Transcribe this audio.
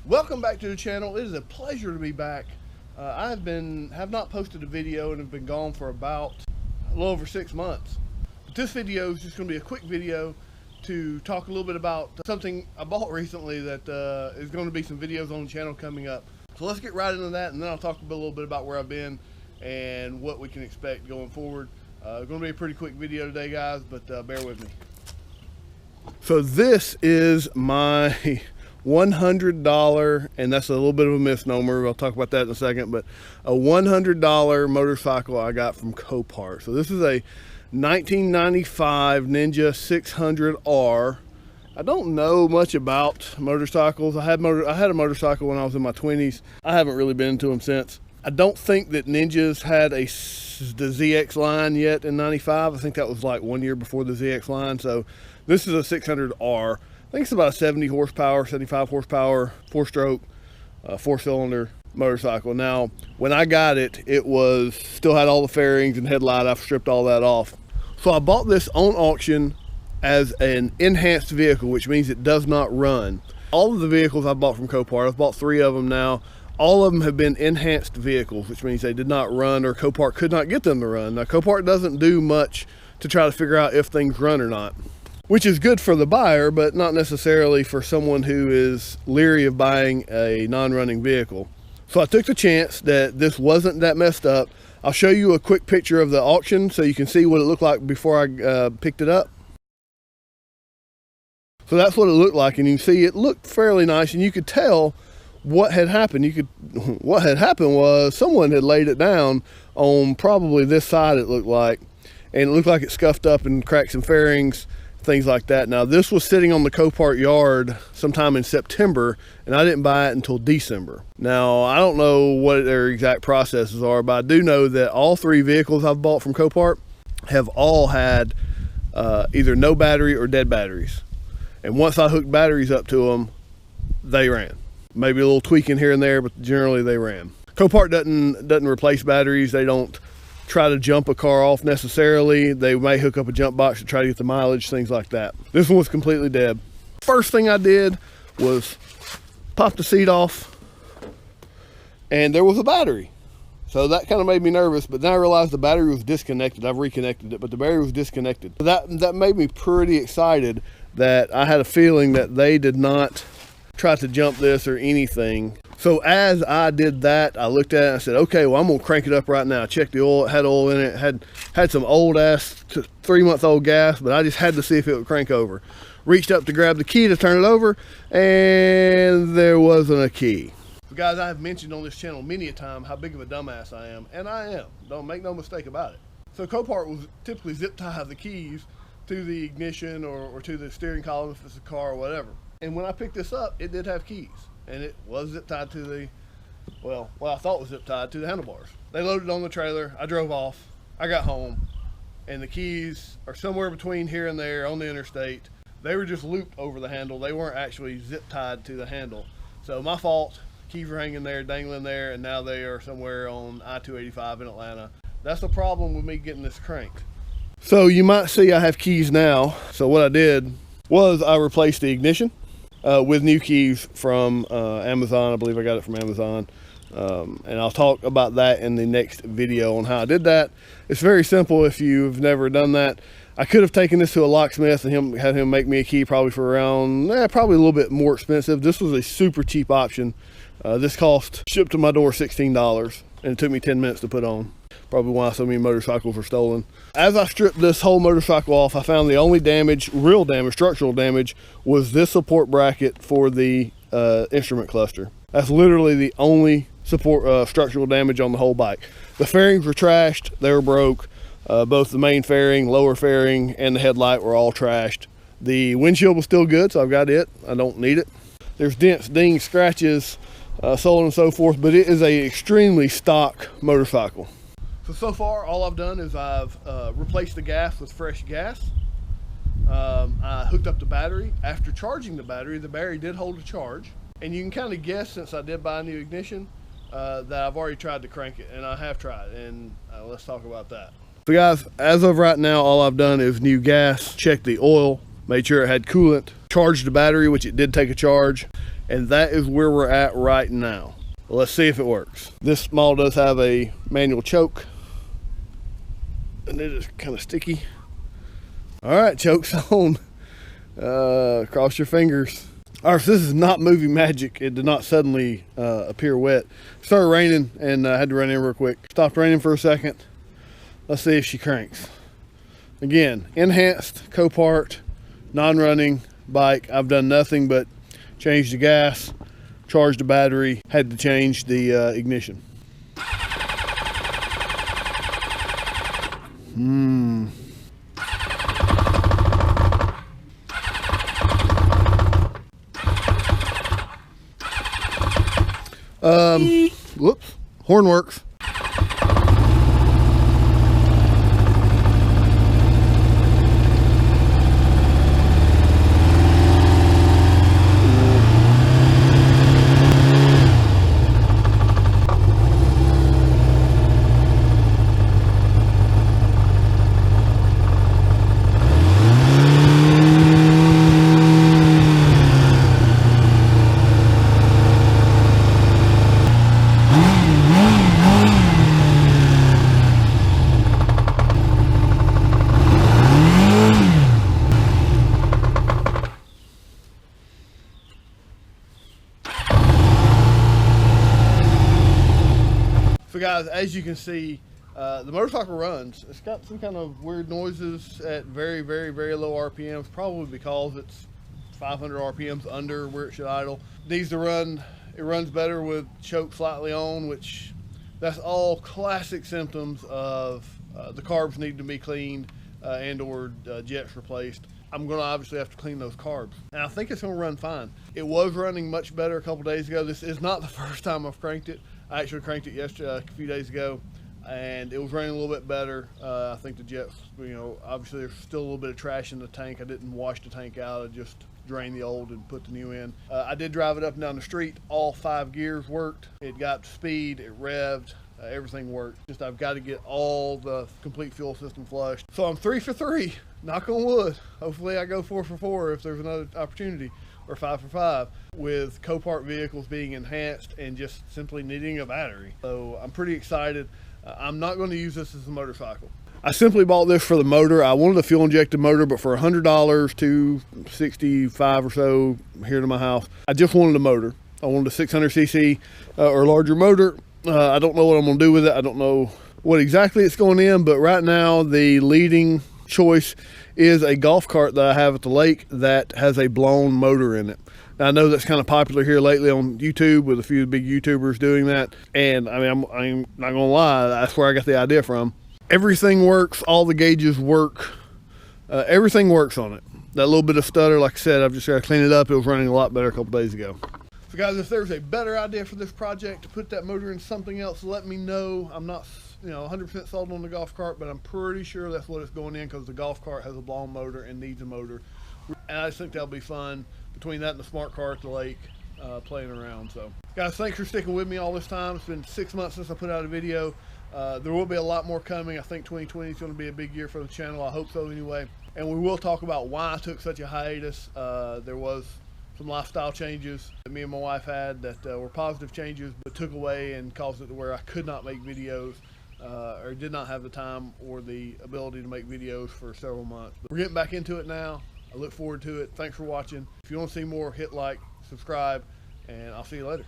Welcome back to the channel. It is a pleasure to be back. I have not posted a video and have been gone for about a little over 6 months. But this video is just going to be a quick video to talk a little bit about something I bought recently that is going to be some videos on the channel coming up. So let's get right into that, and then I'll talk a little bit about where I've been and what we can expect going forward. It's going to be a pretty quick video today, guys, but bear with me. So this is my $100, and that's a little bit of a misnomer. I'll talk about that in a second, but a $100 motorcycle I got from COPART. So this is a 1995 Ninja 600R. I don't know much about motorcycles. I had a motorcycle when I was in my 20s. I haven't really been into them since. I don't think that Ninjas had the ZX line yet in 95. I think that was like 1 year before the ZX line. So this is a 600R. I think it's about a 70 horsepower, 75 horsepower, 4-stroke, 4-cylinder motorcycle. Now, when I got it, it was still had all the fairings and headlight. I've stripped all that off. So I bought this on auction as an enhanced vehicle, which means it does not run. All of the vehicles I bought from COPART, I've bought 3 of them now. All of them have been enhanced vehicles, which means they did not run, or COPART could not get them to run. Now, COPART doesn't do much to try to figure out if things run or not, which is good for the buyer, but not necessarily for someone who is leery of buying a non-running vehicle. So I took the chance that this wasn't that messed up. I'll show you a quick picture of the auction so you can see what it looked like before I picked it up. So that's what it looked like, and you can see it looked fairly nice, and you could tell what had happened. What had happened was someone had laid it down on probably this side, it looked like, and it looked like it scuffed up and cracked some fairings, things like that. Now, this was sitting on the COPART yard sometime in September, and I didn't buy it until December. Now, I don't know what their exact processes are, but I do know that all 3 vehicles I've bought from COPART have all had either no battery or dead batteries. And once I hooked batteries up to them, they ran. Maybe a little tweaking here and there, but generally they ran. COPART doesn't replace batteries. They don't try to jump a car off necessarily. They may hook up a jump box to try to get the mileage, things like that. This one was completely dead. First thing I did was pop the seat off, and there was a battery. So that kind of made me nervous, but then I realized the battery was disconnected. I've reconnected it, but the battery was disconnected. That made me pretty excited that I had a feeling that they did not try to jump this or anything. So as I did that, I looked at it and I said, okay, well, I'm gonna crank it up right now. I checked the oil, it had oil in it, had some old ass 3-month-old gas, but I just had to see if it would crank over. Reached up to grab the key to turn it over, and there wasn't a key. Guys, I have mentioned on this channel many a time how big of a dumbass I am, and I am. Don't make no mistake about it. So COPART will typically zip tie the keys to the ignition or to the steering column if it's a car or whatever. And when I picked this up, it did have keys, and it was zip tied to the, well, what I thought was zip tied to the handlebars. They loaded on the trailer. I drove off. I got home, and the keys are somewhere between here and there on the interstate. They were just looped over the handle. They weren't actually zip tied to the handle. So my fault. Keys were hanging there, dangling there, and now they are somewhere on I-285 in Atlanta. That's the problem with me getting this cranked. So you might see I have keys now. So what I did was I replaced the ignition with new keys from Amazon. I believe I got it from Amazon. And I'll talk about that in the next video on how I did that. It's very simple if you've never done that. I could have taken this to a locksmith and had him make me a key probably for around, probably a little bit more expensive. This was a super cheap option. This cost, shipped to my door, $16, and it took me 10 minutes to put on. Probably why so many motorcycles were stolen. As I stripped this whole motorcycle off, I found the only damage, real damage, structural damage, was this support bracket for the instrument cluster. That's literally the only structural damage on the whole bike. The fairings were trashed, they were broke. Both the main fairing, lower fairing, and the headlight were all trashed. The windshield was still good, so I've got it. I don't need it. There's dents, dings, scratches, so on and so forth, but it is a extremely stock motorcycle. So far, all I've done is I've replaced the gas with fresh gas. I hooked up the battery. After charging the battery did hold a charge. And you can kind of guess, since I did buy a new ignition, that I've already tried to crank it, and I have tried, and let's talk about that. So guys, as of right now, all I've done is new gas, check the oil, made sure it had coolant, charged the battery, which it did take a charge, and that is where we're at right now. Let's see if it works. This model does have a manual choke, and it is kind of sticky. All right, choke's on. Cross your fingers. All right, so this is not movie magic. It did not suddenly appear wet. Started raining, and I had to run in real quick. Stopped raining for a second. Let's see if she cranks. Again, enhanced COPART, non-running bike. I've done nothing but change the gas, charge the battery, had to change the ignition. Whoops, horn works. So guys, as you can see, the motorcycle runs. It's got some kind of weird noises at very, very, very low RPMs, probably because it's 500 RPMs under where it should idle. Needs to run, it runs better with choke slightly on, which that's all classic symptoms of the carbs need to be cleaned and or jets replaced. I'm going to obviously have to clean those carbs, and I think it's going to run fine. It was running much better a couple days ago. This is not the first time I've cranked it. I actually cranked it yesterday, a few days ago, and it was running a little bit better. I think the jets, you know, obviously there's still a little bit of trash in the tank. I didn't wash the tank out. I just drained the old and put the new in. I did drive it up and down the street. All 5 gears worked. It got to speed, it revved, everything worked. Just I've got to get all the complete fuel system flushed. So I'm 3 for 3, knock on wood. Hopefully I go 4 for 4 if there's another opportunity, or 5 for 5, with COPART vehicles being enhanced and just simply needing a battery. So I'm pretty excited. I'm not going to use this as a motorcycle. I simply bought this for the motor. I wanted a fuel injected motor, but for $100, $265 or so here to my house, I just wanted a motor. I wanted a 600cc or larger motor. I don't know what I'm going to do with it. I don't know what exactly it's going in, but right now the leading choice is a golf cart that I have at the lake that has a blown motor in it. Now, I know that's kind of popular here lately on YouTube with a few big YouTubers doing that. And I mean, I'm not gonna lie, that's where I got the idea from. Everything works, all the gauges work, everything works on it. That little bit of stutter, like I said, I've just got to clean it up. It was running a lot better a couple days ago. So guys, if there's a better idea for this project to put that motor in something else, let me know. I'm not 100% sold on the golf cart, but I'm pretty sure that's what it's going in, because the golf cart has a blown motor and needs a motor. And I just think that'll be fun between that and the smart car at the lake, playing around. So guys, thanks for sticking with me all this time. It's been 6 months since I put out a video. There will be a lot more coming. I think 2020 is going to be a big year for the channel. I hope so anyway. And we will talk about why I took such a hiatus. There was some lifestyle changes that me and my wife had that were positive changes, but took away and caused it to where I could not make videos, or did not have the time or the ability to make videos for several months. But we're getting back into it now. I look forward to it. Thanks for watching. If you want to see more, hit like, subscribe, and I'll see you later.